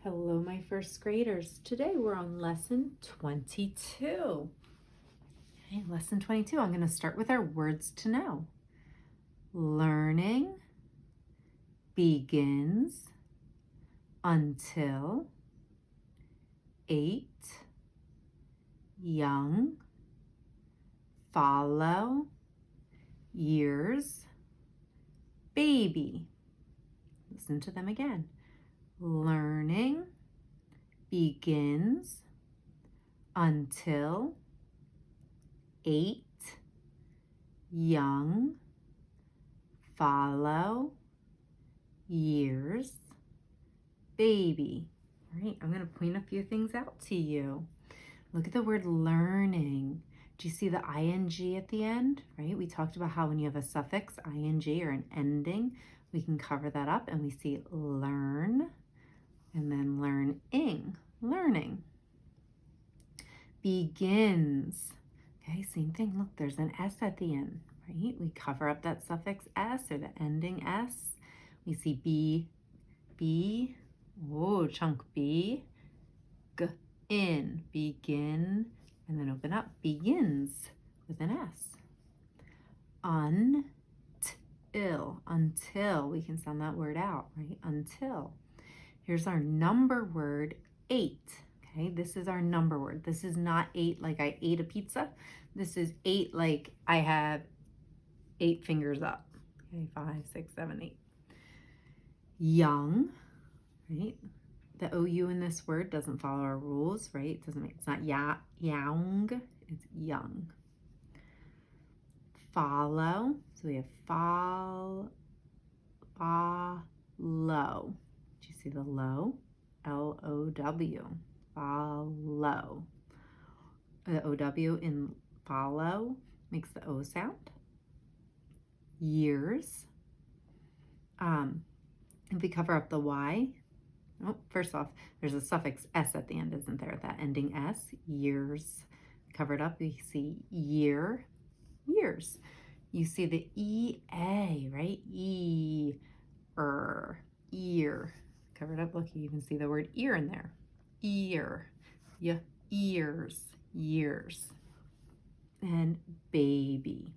Hello, my first graders. Today we're on lesson 22. Okay, lesson 22, I'm going to start with our words to know. Learning begins until 8. Young, follow, years, baby. Listen to them again. Learning begins until 8. Young, follow, years, baby. All right, I'm going to point a few things out to you. Look at the word learning. Do you see the ing at the end, right? We talked about how when you have a suffix, ing, or an ending, we can cover that up and we see learn and then learning. Begins. Okay, same thing. Look, there's an S at the end, right? We cover up that suffix S or the ending S. We see B, oh, chunk B, G, in, begin, and then open up, begins with an S. Until, we can sound that word out, right? Until. Here's our number word, 8. Okay, this is our number word. This is not 8 like I ate a pizza. This is 8 like I have 8 fingers up. Okay, 5, 6, 7, 8. Young, right? The OU in this word doesn't follow our rules, right? It's not young, it's young. Follow, so we have follow. Do you see the low? L-O-W, follow. The O-W in follow makes the O sound. Years. If we cover up the Y, first off, there's a suffix S at the end, isn't there? That ending S, years. Covered up, we see year, years. You see the E-A, right? Ear. Covered up, look, you even see the word ear in there. Ear, ears, years. And baby.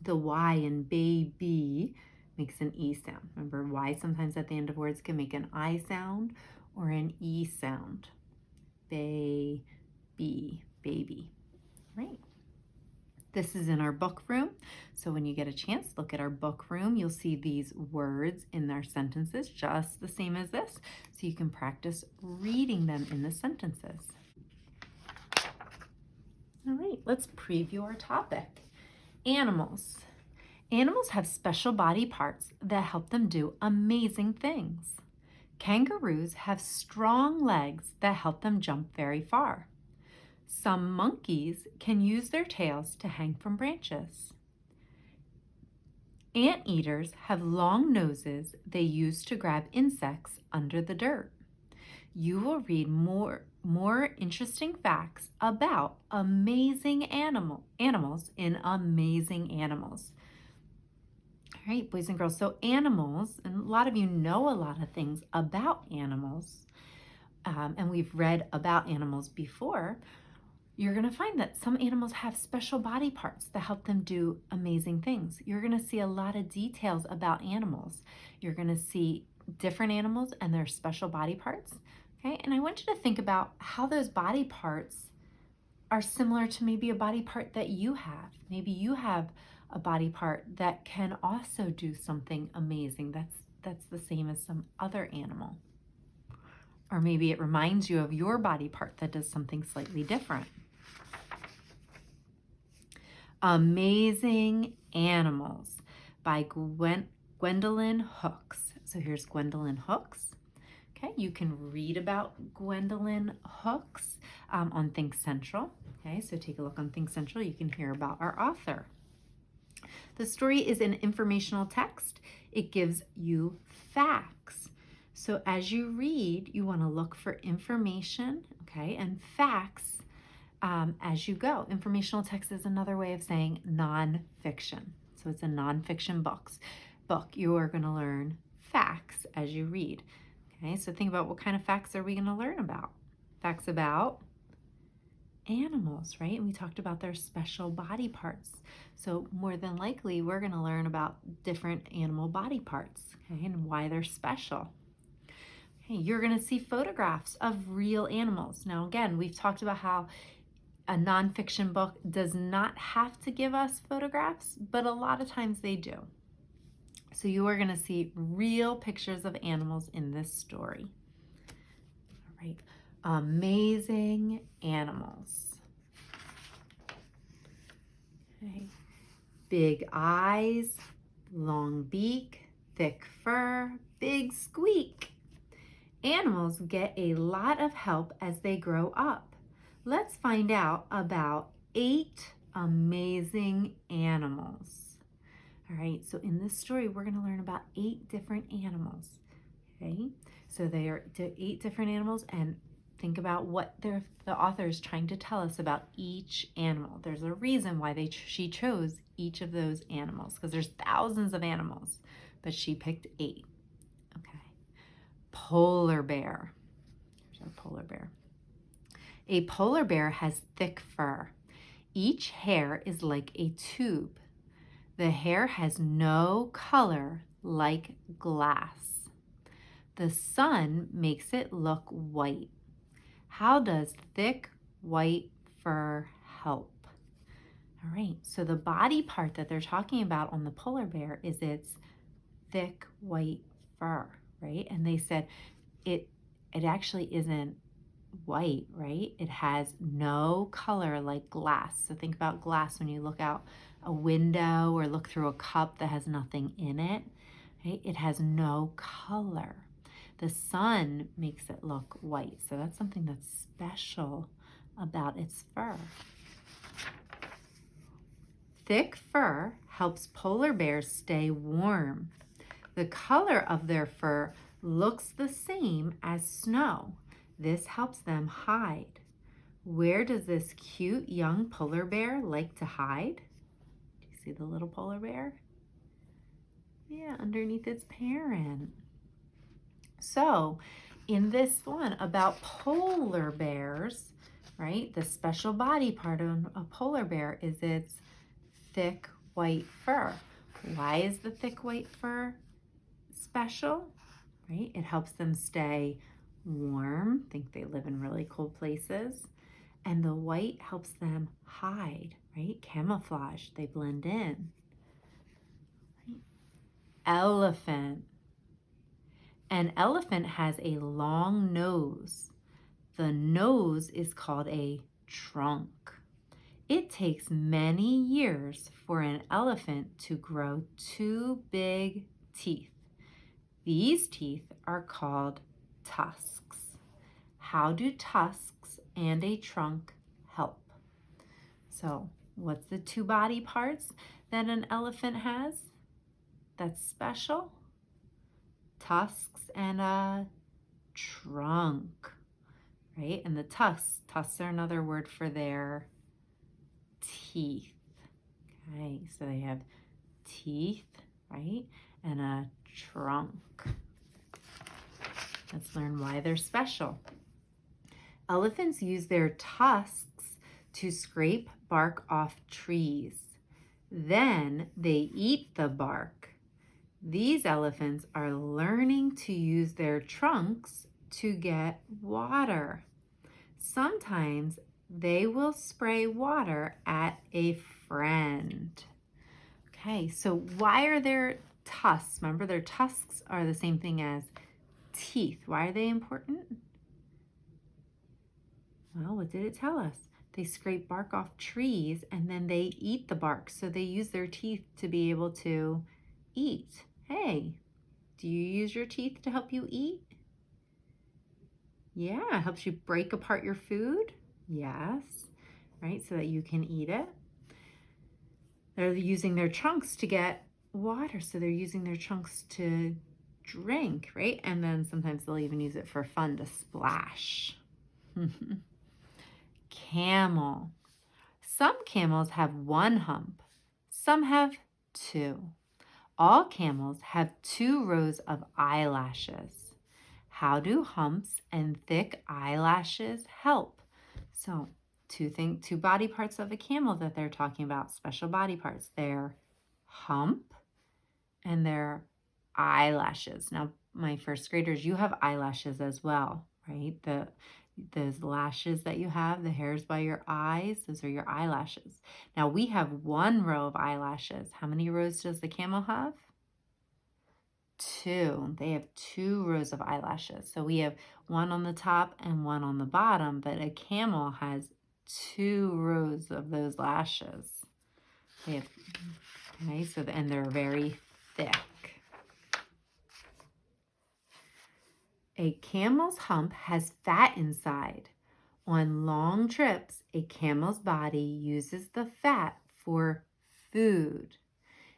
The Y in baby makes an E sound. Remember, Y sometimes at the end of words can make an I sound or an E sound. Baby, right? This is in our book room. So when you get a chance, look at our book room. You'll see these words in their sentences, just the same as this. So you can practice reading them in the sentences. All right, let's preview our topic. Animals. Animals have special body parts that help them do amazing things. Kangaroos have strong legs that help them jump very far. Some monkeys can use their tails to hang from branches. Anteaters have long noses they use to grab insects under the dirt. You will read more interesting facts about amazing animals in Amazing Animals. All right, boys and girls, so animals, and a lot of you know a lot of things about animals, and we've read about animals before. You're going to find that some animals have special body parts that help them do amazing things. You're going to see a lot of details about animals. You're going to see different animals and their special body parts. Okay, and I want you to think about how those body parts are similar to maybe a body part that you have. Maybe you have a body part that can also do something amazing that's the same as some other animal. Or maybe it reminds you of your body part that does something slightly different. Amazing Animals by Gwendolyn Hooks. So here's Gwendolyn Hooks. Okay, you can read about Gwendolyn Hooks on Think Central. Okay, so take a look on Think Central. You can hear about our author. The story is an informational text. It gives you facts. So as you read, you want to look for information, okay, and facts as you go. Informational text is another way of saying nonfiction. So it's a nonfiction book. You are going to learn facts as you read. Okay, so think about what kind of facts are we going to learn about? Facts about animals, right? And we talked about their special body parts. So more than likely, we're going to learn about different animal body parts, okay, and why they're special. Okay, you're going to see photographs of real animals. Now, again, we've talked about how a nonfiction book does not have to give us photographs, but a lot of times they do. So you are going to see real pictures of animals in this story. All right, amazing animals. Okay. Big eyes, long beak, thick fur, big squeak. Animals get a lot of help as they grow up. Let's find out about 8 amazing animals. All right, so in this story, we're going to learn about 8 different animals. Okay, so they are 8 different animals, and think about what the author is trying to tell us about each animal. There's a reason why she chose each of those animals, because there's thousands of animals, but she picked 8. Okay, polar bear. Here's our polar bear. A polar bear has thick fur. Each hair is like a tube. The hair has no color like glass. The sun makes it look white. How does thick white fur help? All right, so the body part that they're talking about on the polar bear is its thick white fur, right? And they said it actually isn't white, right? It has no color like glass. So think about glass when you look out a window or look through a cup that has nothing in it, right? It has no color. The sun makes it look white. So that's something that's special about its fur. Thick fur helps polar bears stay warm. The color of their fur looks the same as snow. This helps them hide. Where does this cute young polar bear like to hide? Do you see the little polar bear? Yeah, underneath its parent. So, in this one about polar bears, right, the special body part of a polar bear is its thick white fur. Why is the thick white fur special? Right? It helps them stay warm. Think they live in really cold places. And the white helps them hide, right? Camouflage, they blend in. Right? Elephant. An elephant has a long nose. The nose is called a trunk. It takes many years for an elephant to grow 2 big teeth. These teeth are called tusks. How do tusks and a trunk help? So, what's the 2 body parts that an elephant has that's special? Tusks and a trunk, right? And the tusks are another word for their teeth. Okay, so they have teeth, right? And a trunk. Let's learn why they're special. Elephants use their tusks to scrape bark off trees. Then they eat the bark. These elephants are learning to use their trunks to get water. Sometimes they will spray water at a friend. Okay, so why are their tusks? Remember, their tusks are the same thing as teeth. Why are they important? Well, what did it tell us? They scrape bark off trees and then they eat the bark. So they use their teeth to be able to eat. Hey, do you use your teeth to help you eat? Yeah, it helps you break apart your food. Yes, right, so that you can eat it. They're using their trunks to get water, so they're using their trunks to drink, right? And then sometimes they'll even use it for fun to splash. Camel. Some camels have 1 hump. Some have 2. All camels have 2 rows of eyelashes. How do humps and thick eyelashes help? So, two body parts of a camel that they're talking about, special body parts. Their hump and their eyelashes. Now, my first graders, you have eyelashes as well, right? Those lashes that you have, the hairs by your eyes, those are your eyelashes. Now, we have one row of eyelashes. How many rows does the camel have? Two. They have two rows of eyelashes. So we have one on the top and one on the bottom, but a camel has two rows of those lashes. They have, okay, so, and they're very thick. A camel's hump has fat inside. On long trips, a camel's body uses the fat for food.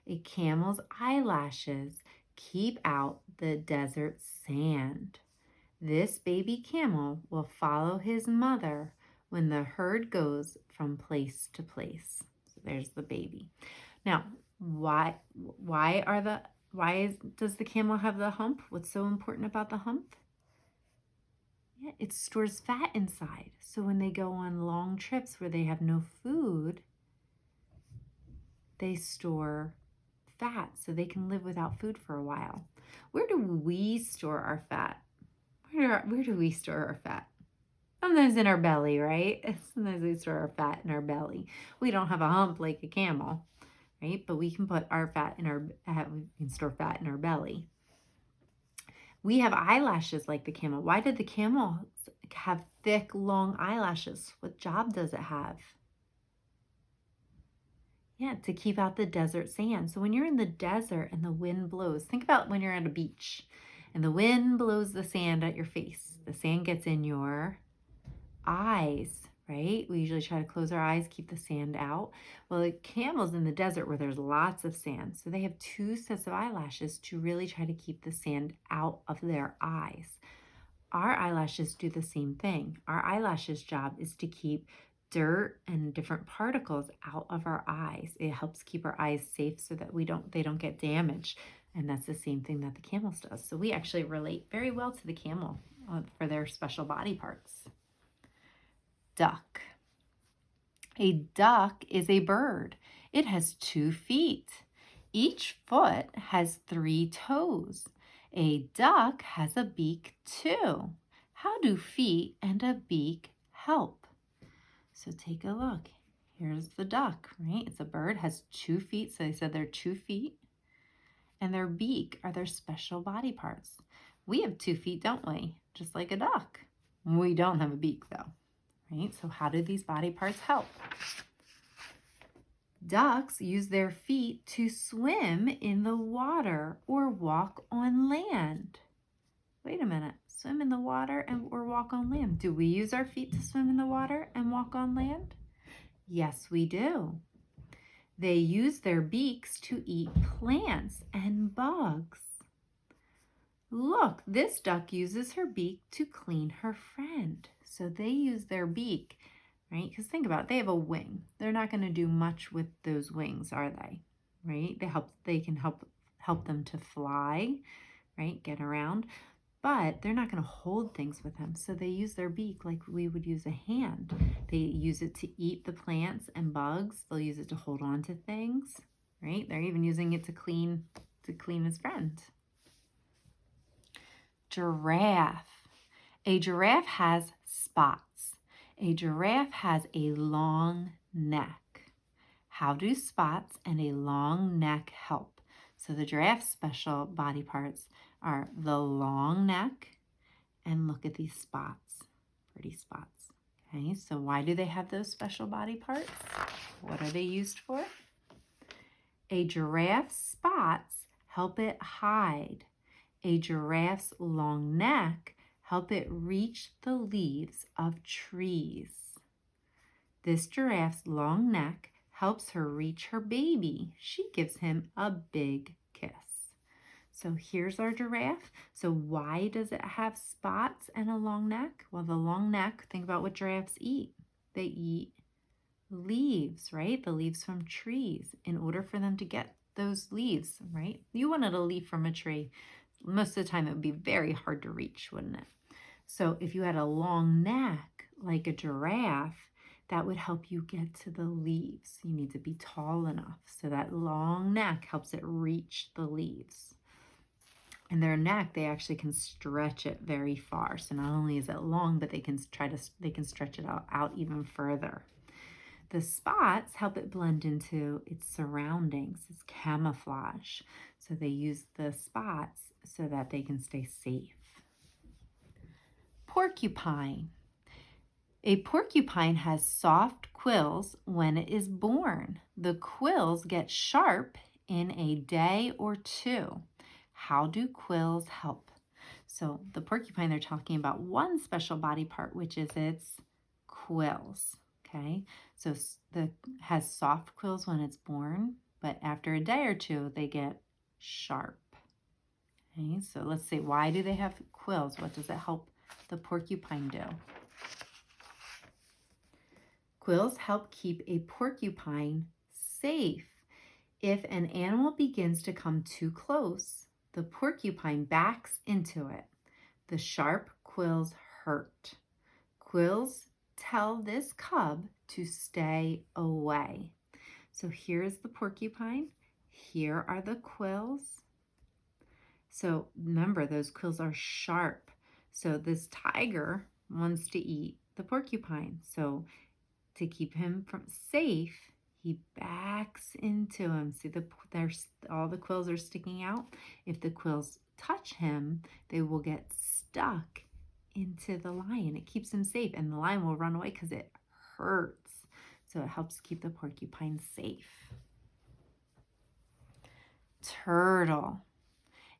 A camel's eyelashes keep out the desert sand. This baby camel will follow his mother when the herd goes from place to place. So there's the baby. Now, does the camel have the hump? What's so important about the hump? Yeah, it stores fat inside. So when they go on long trips where they have no food, they store fat so they can live without food for a while. Where do we store our fat? Where do we store our fat? Sometimes in our belly, right? Sometimes we store our fat in our belly. We don't have a hump like a camel, right? But we can put our fat in we can store fat in our belly. We have eyelashes like the camel. Why did the camel have thick, long eyelashes? What job does it have? Yeah, to keep out the desert sand. So when you're in the desert and the wind blows, think about when you're at a beach and the wind blows the sand at your face. The sand gets in your eyes, right? We usually try to close our eyes, keep the sand out. Well, the camel's in the desert where there's lots of sand. So they have two sets of eyelashes to really try to keep the sand out of their eyes. Our eyelashes do the same thing. Our eyelashes' job is to keep dirt and different particles out of our eyes. It helps keep our eyes safe so that they don't get damaged. And that's the same thing that the camels does. So we actually relate very well to the camel for their special body parts. Duck. A duck is a bird. It has 2 feet. Each foot has 3 toes. A duck has a beak too. How do feet and a beak help? So take a look. Here's the duck, right? It's a bird, has 2 feet. So they said they're 2 feet. And their beak are their special body parts. We have 2 feet, don't we? Just like a duck. We don't have a beak though, right? So how do these body parts help? Ducks use their feet to swim in the water or walk on land. Wait a minute, swim in the water or walk on land. Do we use our feet to swim in the water and walk on land? Yes, we do. They use their beaks to eat plants and bugs. Look, this duck uses her beak to clean her friend. So they use their beak, right? Because think about it, they have a wing. They're not going to do much with those wings, are they? Right? They can help them to fly, right? Get around. But they're not going to hold things with them. So they use their beak like we would use a hand. They use it to eat the plants and bugs. They'll use it to hold on to things, right? They're even using it to clean his friend. Giraffe. A giraffe has spots. A giraffe has a long neck. How do spots and a long neck help? So the giraffe's special body parts are the long neck, and look at these spots, pretty spots. Okay, so why do they have those special body parts? What are they used for? A giraffe's spots help it hide. A giraffe's long neck help it reach the leaves of trees. This giraffe's long neck helps her reach her baby. She gives him a big kiss. So here's our giraffe. So why does it have spots and a long neck? Well, the long neck, think about what giraffes eat. They eat leaves, right? The leaves from trees in order for them to get those leaves, right? You wanted a leaf from a tree. most of the time it would be very hard to reach, wouldn't it? So if you had a long neck like a giraffe, that would help you get to the leaves. You need to be tall enough. So that long neck helps it reach the leaves. And their neck, they actually can stretch it very far. So not only is it long, but they can stretch it out even further. The spots help it blend into its surroundings. It's camouflage. So they use the spots so that they can stay safe. Porcupine. A porcupine has soft quills when it is born. The quills get sharp in a day or two. How do quills help? So the porcupine, they're talking about one special body part, which is its quills. Okay, so has soft quills when it's born, but after a day or two, they get sharp. Okay, so let's see, why do they have quills? What does it help the porcupine do? Quills help keep a porcupine safe. If an animal begins to come too close, the porcupine backs into it. The sharp quills hurt. Quills tell this cub to stay away. So here's the porcupine. Here are the quills. So remember, those quills are sharp. So this tiger wants to eat the porcupine. So to keep him from safe, he backs into him. See, all the quills are sticking out. If the quills touch him, they will get stuck into the lion. It keeps him safe, and the lion will run away because it hurts. So it helps keep the porcupine safe. Turtle.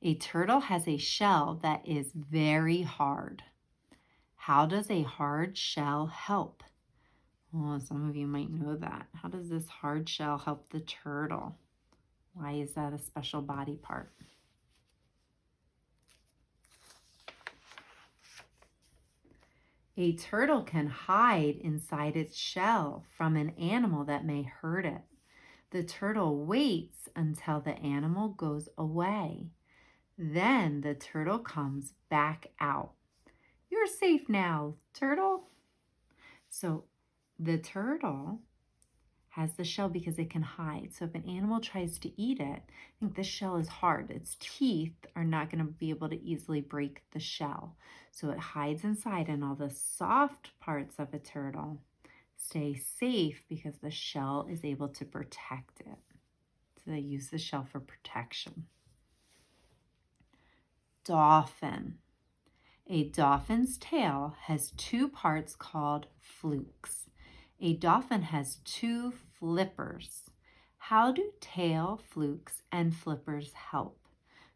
A turtle has a shell that is very hard. How does a hard shell help? Oh, some of you might know that. How does this hard shell help the turtle? Why is that a special body part? A turtle can hide inside its shell from an animal that may hurt it. The turtle waits until the animal goes away. Then the turtle comes back out. You're safe now, turtle. So the turtle has the shell because it can hide. So if an animal tries to eat it, I think the shell is hard. Its teeth are not going to be able to easily break the shell. So it hides inside, and all the soft parts of a turtle stay safe because the shell is able to protect it. So they use the shell for protection. Dolphin. A dolphin's tail has two parts called flukes. A dolphin has two flippers. How do tail, flukes, and flippers help?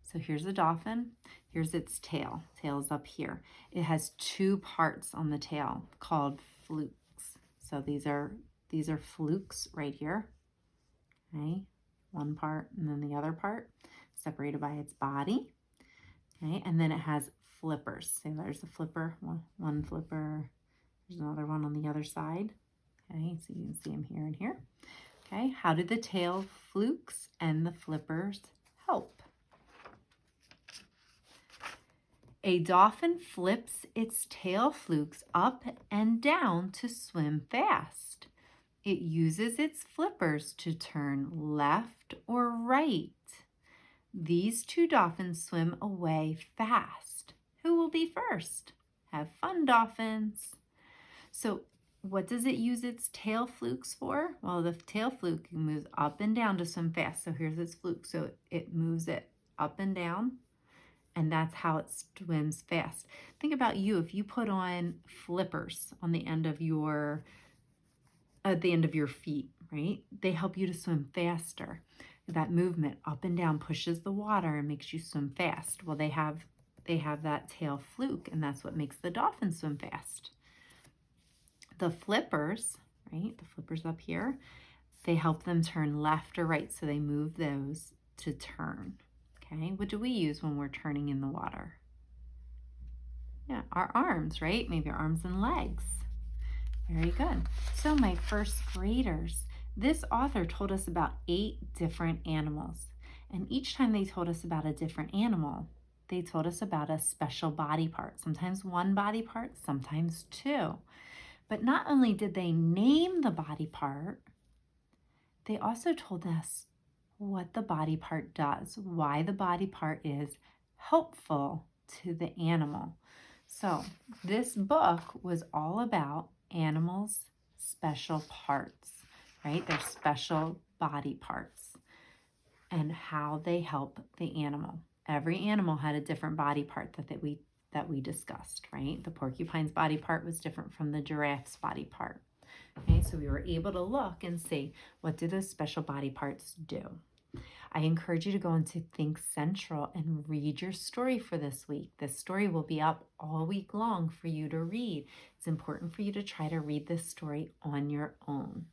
So here's a dolphin. Here's its tail. Tail's up here. It has two parts on the tail called flukes. So these are flukes right here. Okay, one part and then the other part separated by its body. Okay, and then it has flippers. So there's a flipper, one flipper. There's another one on the other side. Okay, so you can see them here and here. Okay, how do the tail, flukes, and the flippers help? A dolphin flips its tail flukes up and down to swim fast. It uses its flippers to turn left or right. These two dolphins swim away fast. Who will be first? Have fun, dolphins. So what does it use its tail flukes for? Well, the tail fluke moves up and down to swim fast. So here's its fluke. So it moves it up and down, and that's how it swims fast. Think about you. If you put on flippers on the end of your feet, right? They help you to swim faster. That movement up and down pushes the water and makes you swim fast. Well, they have that tail fluke, and that's what makes the dolphin swim fast. The flippers, right? The flippers up here, they help them turn left or right, so they move those to turn. Okay, what do we use when we're turning in the water? Yeah, our arms, right? Maybe our arms and legs. Very good. So my first graders, this author told us about 8 different animals. And each time they told us about a different animal, they told us about a special body part, sometimes one body part, sometimes two. But not only did they name the body part, they also told us what the body part does, why the body part is helpful to the animal. So this book was all about animals' special parts, right? Their special body parts and how they help the animal. Every animal had a different body part that we discussed, right? The porcupine's body part was different from the giraffe's body part. Okay, so we were able to look and see, what do those special body parts do? I encourage you to go into Think Central and read your story for this week. This story will be up all week long for you to read. It's important for you to try to read this story on your own.